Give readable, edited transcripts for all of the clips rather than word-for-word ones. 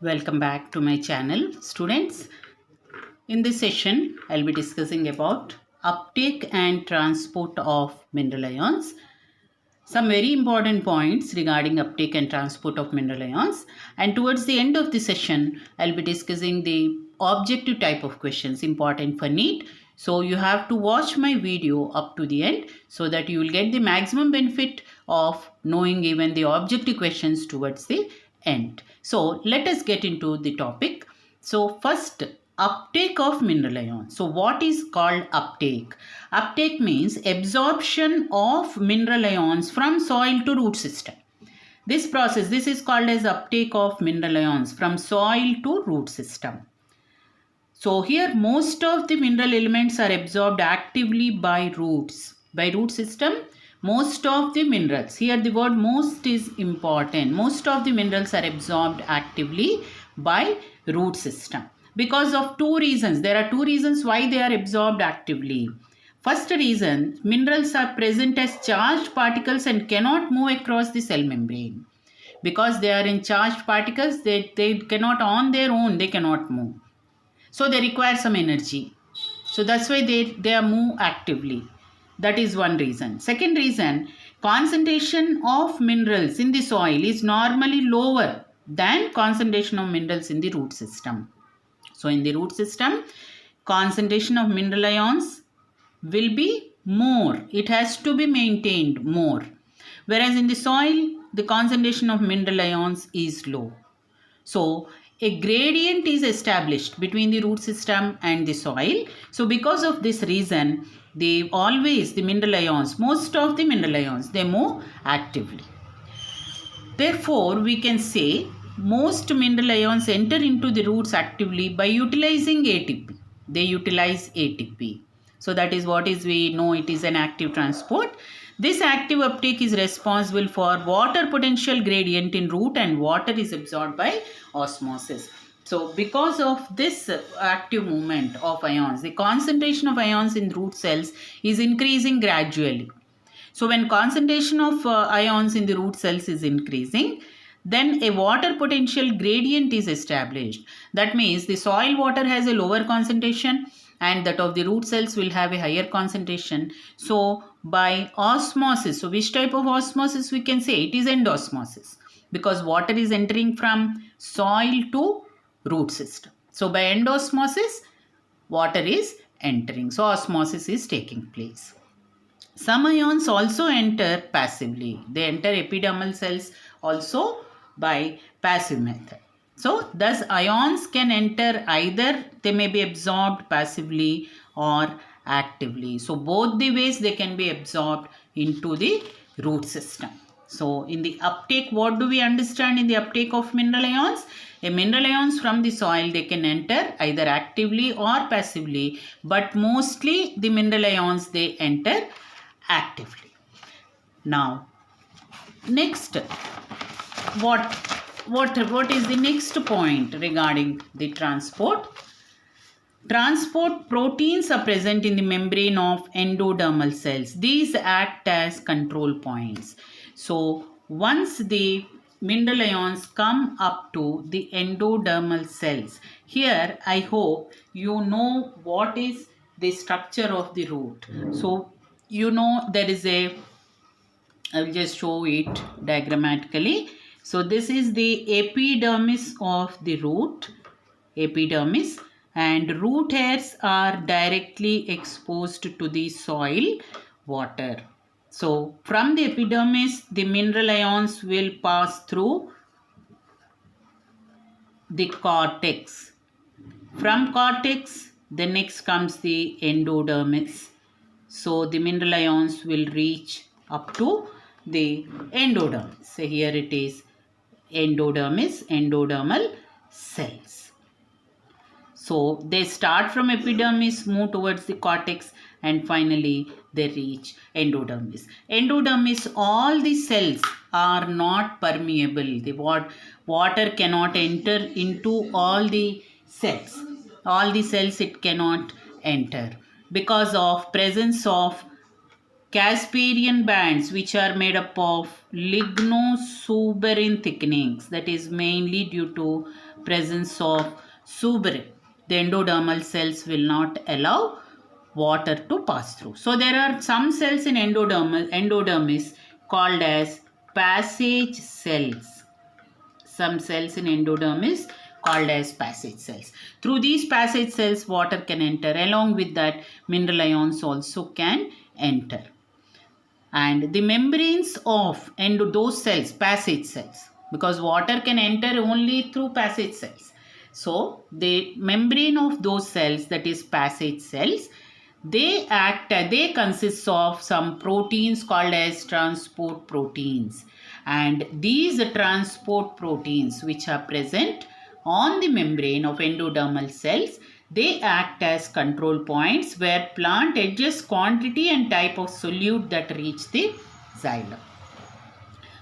Welcome back to my channel, students. In this session, I'll be discussing about uptake and transport of mineral ions. Some very important points regarding uptake and transport of mineral ions. And towards the end of the session, I'll be discussing the objective type of questions important for NEET. So you have to watch my video up to the end so that you will get the maximum benefit of knowing even the objective questions towards the end. So let us get into the topic. So first, uptake of mineral ions. So what is called uptake? Uptake means absorption of mineral ions from soil to root system. This is called as uptake of mineral ions from soil to root system. So here most of the mineral elements are absorbed actively by roots. By root system, most of the minerals, here the word most is important. Most of the minerals are absorbed actively by root system. Because of two reasons. There are two reasons why they are absorbed actively. First reason, minerals are present as charged particles and cannot move across the cell membrane. Because they are in charged particles, they cannot on their own, they cannot move. So they require some energy. So that's why they are move actively. That is one reason. Second reason, concentration of minerals in the soil is normally lower than concentration of minerals in the root system. So in the root system, concentration of mineral ions will be more. It has to be maintained more. Whereas in the soil, the concentration of mineral ions is low. So a gradient is established between the root system and the soil. So because of this reason, the mineral ions, most of the mineral ions, they move actively. Therefore, we can say most mineral ions enter into the roots actively by utilizing ATP. They utilize ATP. So that is what is we know it is an active transport. This active uptake is responsible for water potential gradient in root, and water is absorbed by osmosis. So because of this active movement of ions, the concentration of ions in root cells is increasing gradually. So when concentration of ions in the root cells is increasing, then a water potential gradient is established. That means the soil water has a lower concentration and that of the root cells will have a higher concentration. So by osmosis, so which type of osmosis we can say? It is endosmosis, because water is entering from soil to root system. So by endosmosis, water is entering. So osmosis is taking place. Some ions also enter passively. They enter epidermal cells also by passive method. So thus ions can enter either they may be absorbed passively or actively. So both the ways they can be absorbed into the root system. So in the uptake, what do we understand in the uptake of mineral ions? A mineral ions from the soil, they can enter either actively or passively, but mostly the mineral ions they enter actively. Now next, what is the next point regarding the transport? Transport proteins are present in the membrane of endodermal cells. These act as control points. So once the mineral ions come up to the endodermal cells, here I hope you know what is the structure of the root. So you know there is a, I will just show it diagrammatically. So this is the epidermis of the root, epidermis, and root hairs are directly exposed to the soil water. So from the epidermis, the mineral ions will pass through the cortex. From cortex, the next comes the endodermis. So the mineral ions will reach up to the endodermis. So here it is endodermis, endodermal cells. So they start from epidermis, move towards the cortex, and finally they reach endodermis. Endodermis, all the cells are not permeable. The water cannot enter into all the cells. All the cells it cannot enter because of presence of Casparian bands, which are made up of lignosuberin thickenings, that is mainly due to presence of suberin. The endodermal cells will not allow water to pass through. So there are some cells in endodermis called as passage cells. Some cells in endodermis called as passage cells. Through these passage cells, water can enter. Along with that, mineral ions also can enter. And the membranes of those cells, passage cells, because water can enter only through passage cells. So the membrane of those cells, that is passage cells, they consist of some proteins called as transport proteins. And these transport proteins which are present on the membrane of endodermal cells, they act as control points where plant adjusts quantity and type of solute that reach the xylem.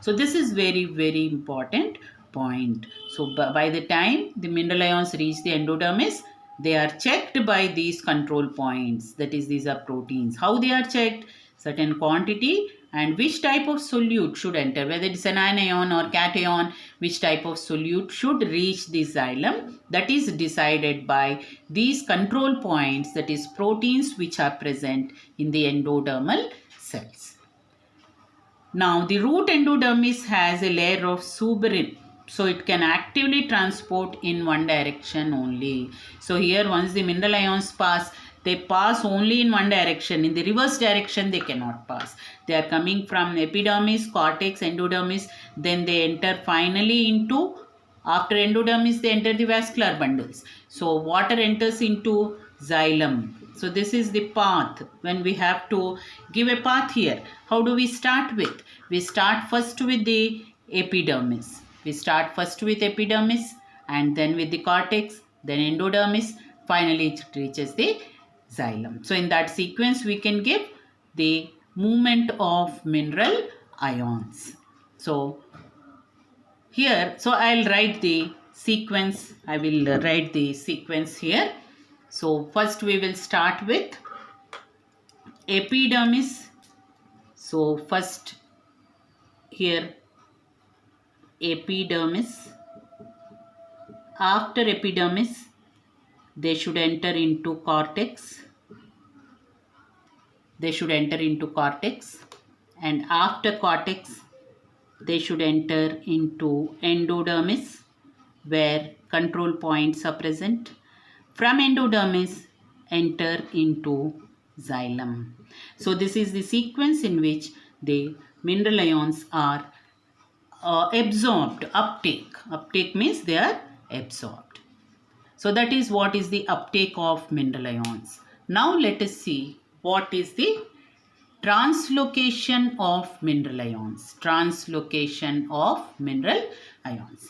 So this is very, very important point. So by the time the mineral ions reach the endodermis, they are checked by these control points. That is, these are proteins. How they are checked? Certain quantity and which type of solute should enter, whether it is an anion or cation, which type of solute should reach the xylem, that is decided by these control points, that is proteins which are present in the endodermal cells. Now the root endodermis has a layer of suberin, so it can actively transport in one direction only. So here once the mineral ions pass, they pass only in one direction. In the reverse direction, they cannot pass. They are coming from epidermis, cortex, endodermis. Then they enter finally into, after endodermis, they enter the vascular bundles. So water enters into xylem. So this is the path. When we have to give a path here, how do we start with? We start first with the epidermis. We start first with epidermis and then with the cortex, then endodermis. Finally, it reaches the xylem. So in that sequence, we can give the movement of mineral ions. So here, so I'll write the sequence. I will write the sequence here. So first we will start with epidermis. So first here epidermis. After epidermis, they should enter into cortex. They should enter into cortex. And after cortex, they should enter into endodermis, where control points are present. From endodermis, enter into xylem. So this is the sequence in which the mineral ions are absorbed, uptake. Uptake means they are absorbed. So that is what is the uptake of mineral ions. Now let us see what is the translocation of mineral ions. Translocation of mineral ions.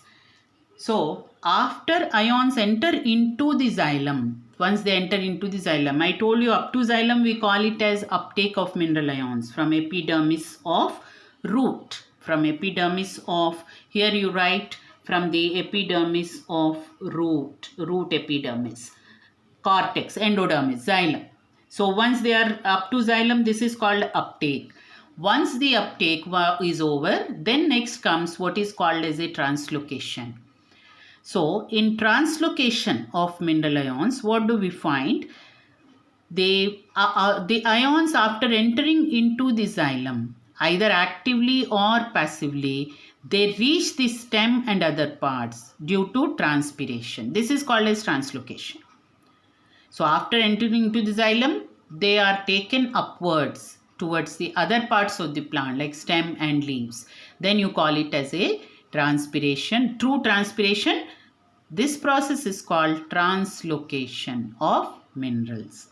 So after ions enter into the xylem, once they enter into the xylem, I told you up to xylem we call it as uptake of mineral ions from epidermis of root. From epidermis of, here you write from the epidermis of root epidermis, cortex, endodermis, xylem. So once they are up to xylem, this is called uptake. Once the uptake is over, then next comes what is called as a translocation. So in translocation of mineral ions, what do we find? The ions after entering into the xylem, either actively or passively, they reach the stem and other parts due to transpiration. This is called as translocation. So after entering into the xylem, they are taken upwards towards the other parts of the plant like stem and leaves. Then you call it as a transpiration. Through transpiration, this process is called translocation of minerals.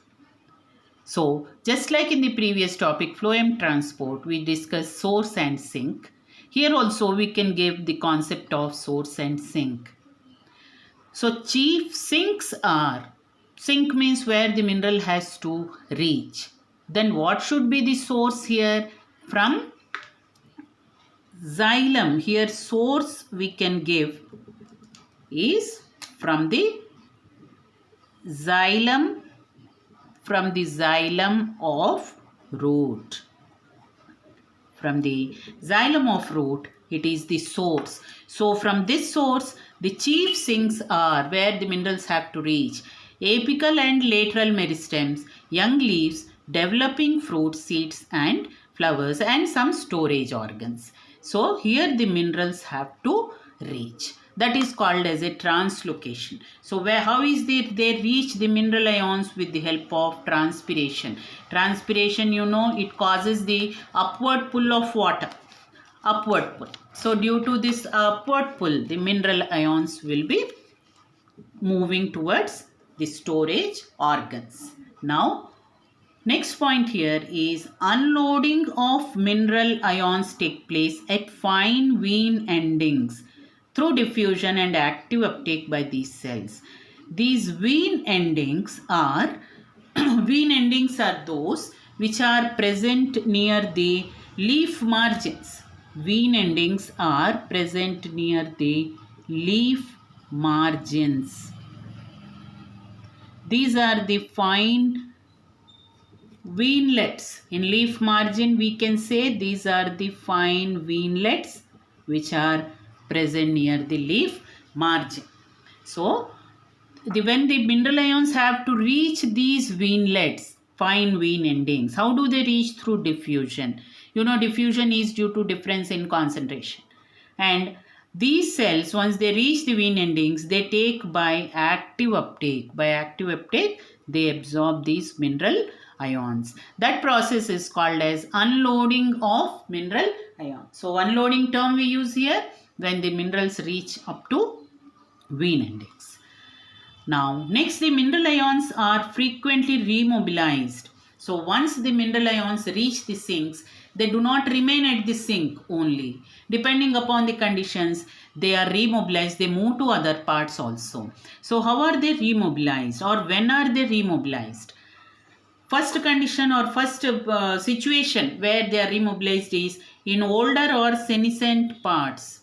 So just like in the previous topic, phloem transport, we discussed source and sink. Here also we can give the concept of source and sink. So chief sinks are, sink means where the mineral has to reach. Then what should be the source here? From xylem. Here source we can give is from the xylem, of root. From the xylem of root, it is the source. So from this source, the chief sinks are where the minerals have to reach: apical and lateral meristems, young leaves, developing fruit, seeds and flowers, and some storage organs. So here the minerals have to reach. That is called as a translocation. So how is they reach the mineral ions? With the help of transpiration. Transpiration, it causes the upward pull of water. Upward pull. So due to this upward pull, the mineral ions will be moving towards the storage organs. Now, next point here is unloading of mineral ions take place at fine vein endings through diffusion and active uptake by these cells. These vein endings are those which are present near the leaf margins. Vein endings are present near the leaf margins. These are the fine veinlets. In leaf margin, we can say these are the fine veinlets which are present near the leaf margin. So, when the mineral ions have to reach these veinlets, fine vein endings, how do they reach? Through diffusion. Diffusion is due to difference in concentration. And these cells, once they reach the vein endings, they take by active uptake. By active uptake, they absorb these mineral ions. That process is called as unloading of mineral ions. So, unloading term we use here when the minerals reach up to vein endings. Now, next, the mineral ions are frequently remobilized. So, once the mineral ions reach the sinks, they do not remain at the sink only. Depending upon the conditions, they are remobilized. They move to other parts also. So, how are they remobilized, or when are they remobilized? First condition or first situation where they are remobilized is in older or senescent parts.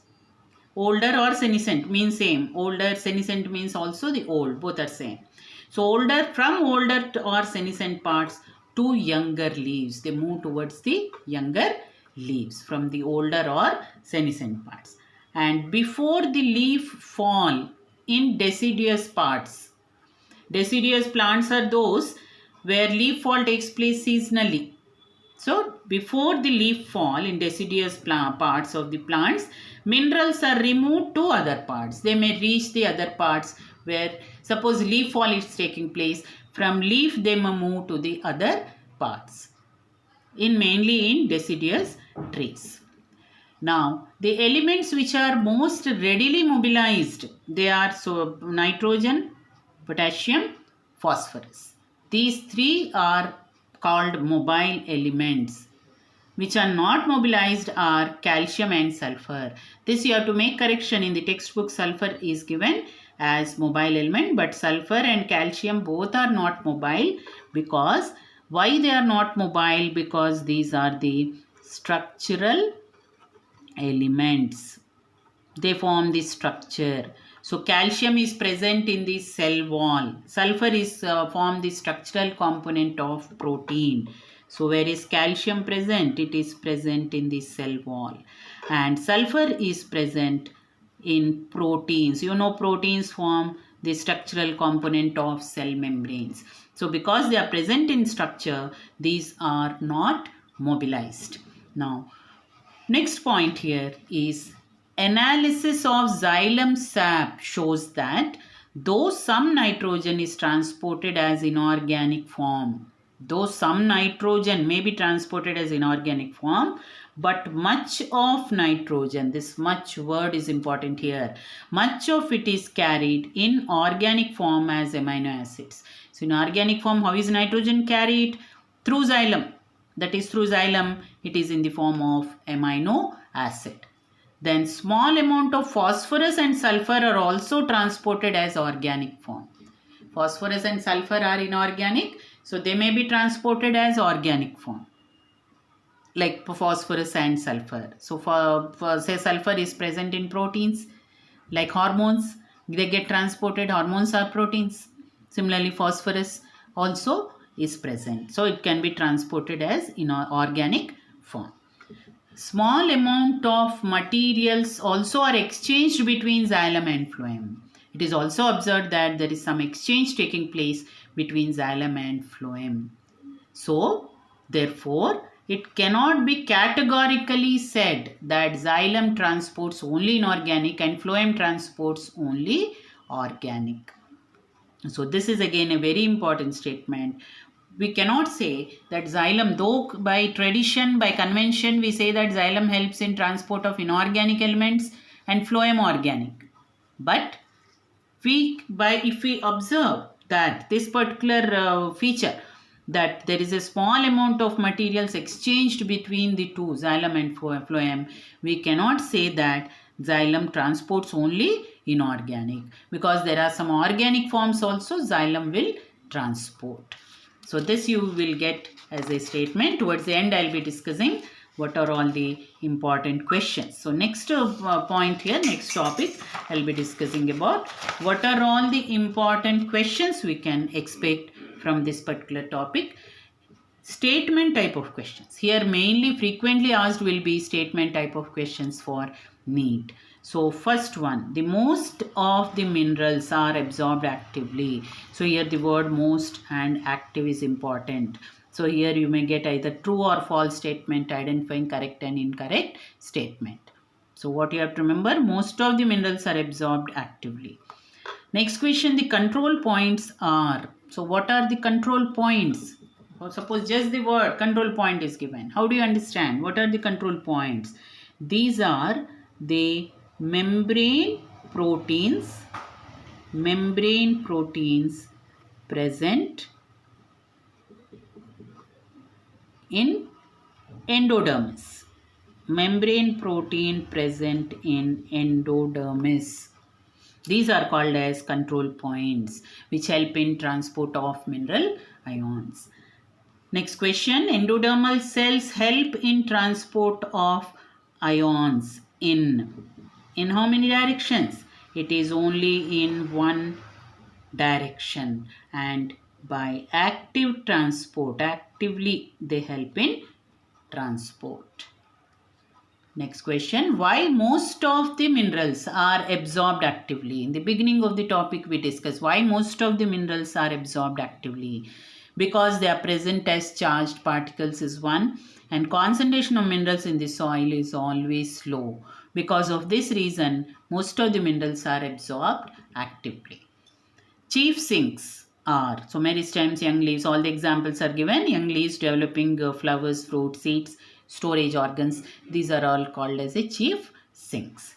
Older or senescent means same. Older, senescent means also the old. Both are same. So, from older or senescent parts to younger leaves. They move towards the younger leaves from the older or senescent parts. And before the leaf fall in deciduous parts. Deciduous plants are those where leaf fall takes place seasonally. So, before the leaf fall in deciduous parts of the plants, minerals are removed to other parts. They may reach the other parts where, suppose leaf fall is taking place. From leaf, they may move to the other parts, mainly in deciduous trees. Now, the elements which are most readily mobilized, they are nitrogen, potassium, phosphorus. These three are called mobile elements. Which are not mobilized are calcium and sulfur. This you have to make correction. In the textbook, sulfur is given as mobile element, but sulfur and calcium both are not mobile. Because why they are not mobile? Because these are the structural elements. They form the structure. So, calcium is present in the cell wall. Sulfur is form the structural component of protein. So, where is calcium present? It is present in the cell wall. And sulfur is present in proteins. Proteins form the structural component of cell membranes. So, because they are present in structure, these are not mobilized. Now, next point here is analysis of xylem sap shows that though some nitrogen is transported as inorganic form, but much of nitrogen, this much word is important here, much of it is carried in organic form as amino acids. So, in organic form, how is nitrogen carried? Through xylem. That is, through xylem, it is in the form of amino acid. Then small amount of phosphorus and sulfur are also transported as organic form. Phosphorus and sulfur are inorganic, so they may be transported as organic form. Like phosphorus and sulfur. So, for say sulfur is present in proteins, like hormones, they get transported. Hormones are proteins. Similarly, phosphorus also is present. So, it can be transported as in organic form. Small amount of materials also are exchanged between xylem and phloem. It is also observed that there is some exchange taking place between xylem and phloem. So, therefore, it cannot be categorically said that xylem transports only inorganic and phloem transports only organic. So, this is again a very important statement. We cannot say that xylem, though by tradition, by convention, we say that xylem helps in transport of inorganic elements and phloem organic. But if we observe that this particular feature, that there is a small amount of materials exchanged between the two, xylem and phloem, we cannot say that xylem transports only inorganic, because there are some organic forms also xylem will transport. So this you will get as a statement. Towards the end, I'll be discussing what are all the important questions. So next point here, next topic, I'll be discussing about what are all the important questions we can expect from this particular topic. Statement type of questions. Here mainly frequently asked will be statement type of questions for NEET. So first one, the most of the minerals are absorbed actively. So here the word most and active is important. So here you may get either true or false statement identifying correct and incorrect statement. So what you have to remember, most of the minerals are absorbed actively. Next question, the control points are. So what are the control points? Or suppose just the word control point is given. How do you understand? What are the control points? These are the membrane proteins present in endodermis. Membrane protein present in endodermis. These are called as control points which help in transport of mineral ions. Next question, endodermal cells help in transport of ions in how many directions? It is only in one direction, and by active transport, actively they help in transport. Next question, why most of the minerals are absorbed actively? In the beginning of the topic we discussed why most of the minerals are absorbed actively. Because they are present as charged particles is one, and concentration of minerals in the soil is always low. Because of this reason, most of the minerals are absorbed actively. Chief sinks are, so meristems, young leaves, all the examples are given. Young leaves developing flowers, fruit, seeds, storage organs. These are all called as a chief sinks.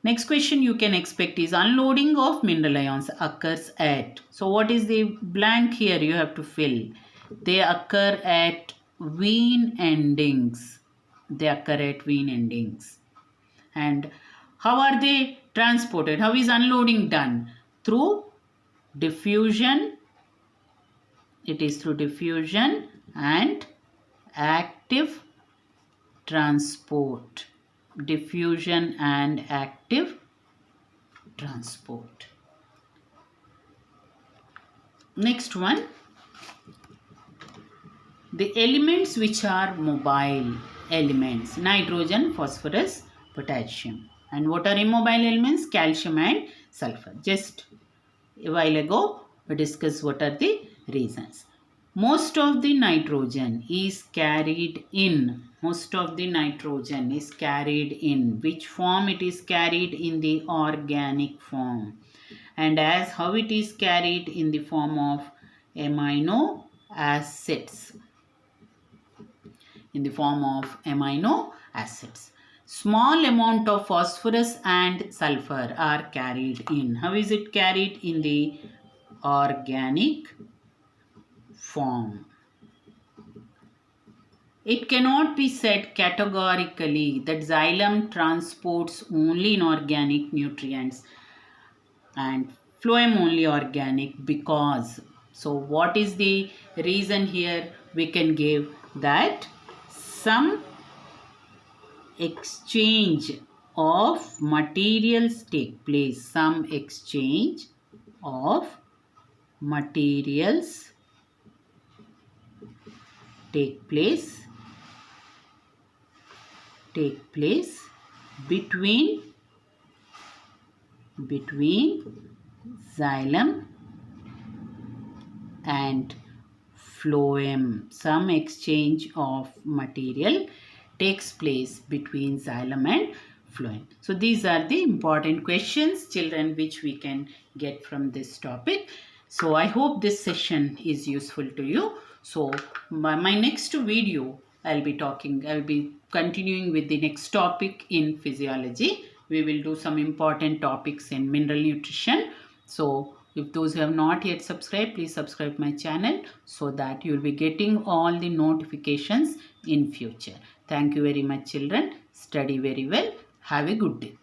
Next question you can expect is unloading of mineral ions occurs at. So what is the blank here you have to fill? They occur at vein endings. They occur at vein endings. And how are they transported? How is unloading done? Through diffusion. It is through diffusion and active transport. Diffusion and active transport. Next one, the elements which are mobile elements, nitrogen, phosphorus, potassium. And what are immobile elements? Calcium and sulfur. Just a while ago we discussed what are the reasons. Most of the nitrogen is carried in. Most of the nitrogen is carried in. Which form it is carried? In the organic form. And as how it is carried? In the form of amino acids. In the form of amino acids. Small amount of phosphorus and sulfur are carried in. How is it carried? In the organic form. It cannot be said categorically that xylem transports only inorganic nutrients and phloem only organic, because, so what is the reason here? We can give that some exchange of materials take place. Some exchange of materials take place take place between xylem and phloem. Some exchange of material takes place between xylem and phloem. So these are the important questions, children, which we can get from this topic. So I hope this session is useful to you. So my next video, I'll be continuing with the next topic in physiology. We will do some important topics in mineral nutrition. So if those who have not yet subscribed, please subscribe my channel so that you will be getting all the notifications in future. Thank you very much, children. Study very well. Have a good day.